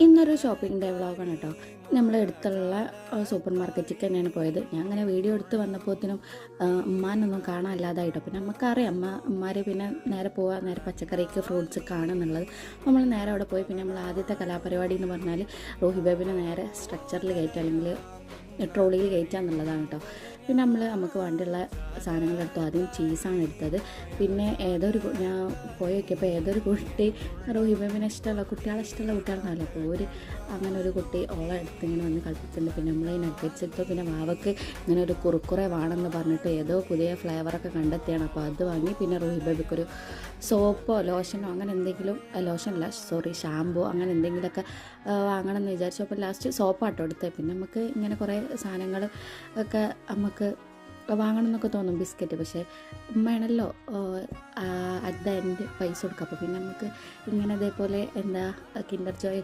ഇന്നൊരു shopping day വ്ളോഗാണ് കേട്ടോ. നമ്മൾ അടുത്തുള്ള സൂപ്പർ മാർക്കറ്റിൽ തന്നെയാണ് പോയത്. ഞാൻ അങ്ങനെ വീഡിയോ എടുത്ത് വന്നപ്പോഴത്തേനും ഉമ്മാനൊന്നും കാണാനില്ലാതായിട്ടോ. പിന്നെ നമുക്കറിയാം ഉമ്മാർ പിന്നെ നേരെ പോവുക, നേരെ പച്ചക്കറിക്ക് ഫ്രൂട്ട്സ് കാണുന്നുള്ളത്. നമ്മൾ നേരെ അവിടെ പോയി. പിന്നെ നമ്മൾ ആദ്യത്തെ കലാപരിപാടി എന്ന് പറഞ്ഞാൽ റോഹി ബേബിനെ നേരെ സ്ട്രക്ചറിൽ കയറ്റുക, അല്ലെങ്കിൽ ട്രോളിയിൽ കയറ്റുക എന്നുള്ളതാണ് കേട്ടോ. പിന്നെ നമുക്ക് വേണ്ടിയുള്ള സാധനങ്ങളെടുത്തു. ആദ്യം ചീസാണ് എടുത്തത്. പിന്നെ ഞാൻ പോയി നോക്കിയപ്പോൾ ഏതൊരു കുട്ടി റോഹിബേബിനെ ഇഷ്ടമുള്ള കുട്ടികളാണല്ലോ. അപ്പോൾ അങ്ങനെ ഒരു കുട്ടി ഓളെ അടുത്ത് ഇങ്ങനെ വന്ന് കളിപ്പിച്ചിട്ടുണ്ട്. പിന്നെ നമ്മൾ ഈ നഗറ്റ്സ് എടുത്തു. പിന്നെ വാവക്ക് ഇങ്ങനെ ഒരു കുറുക്കുറെ വേണമെന്ന് പറഞ്ഞിട്ട് ഏതോ പുതിയ ഫ്ലേവറൊക്കെ കണ്ടെത്തിയാണ്. അപ്പോൾ അത് വാങ്ങി. പിന്നെ റോഹിബേബിക്കൊരു സോപ്പോ ലോഷനോ അങ്ങനെ എന്തെങ്കിലും, ഷാമ്പോ അങ്ങനെ എന്തെങ്കിലുമൊക്കെ വാങ്ങണം എന്ന് വിചാരിച്ചു. അപ്പോൾ ലാസ്റ്റ് സോപ്പാട്ടോ എടുത്തത്. പിന്നെ നമുക്ക് ഇങ്ങനെ കുറേ സാധനങ്ങൾ ഒക്കെ നമുക്ക് വാങ്ങണം എന്നൊക്കെ തോന്നും, ബിസ്ക്കറ്റ്. പക്ഷേ ഉമ്മയാണല്ലോ അറ്റ് ദ എൻഡ് പൈസ കൊടുക്കുക. അപ്പോൾ പിന്നെ നമുക്ക് ഇങ്ങനെ ഇതേപോലെ കിൻഡർ ജോയ്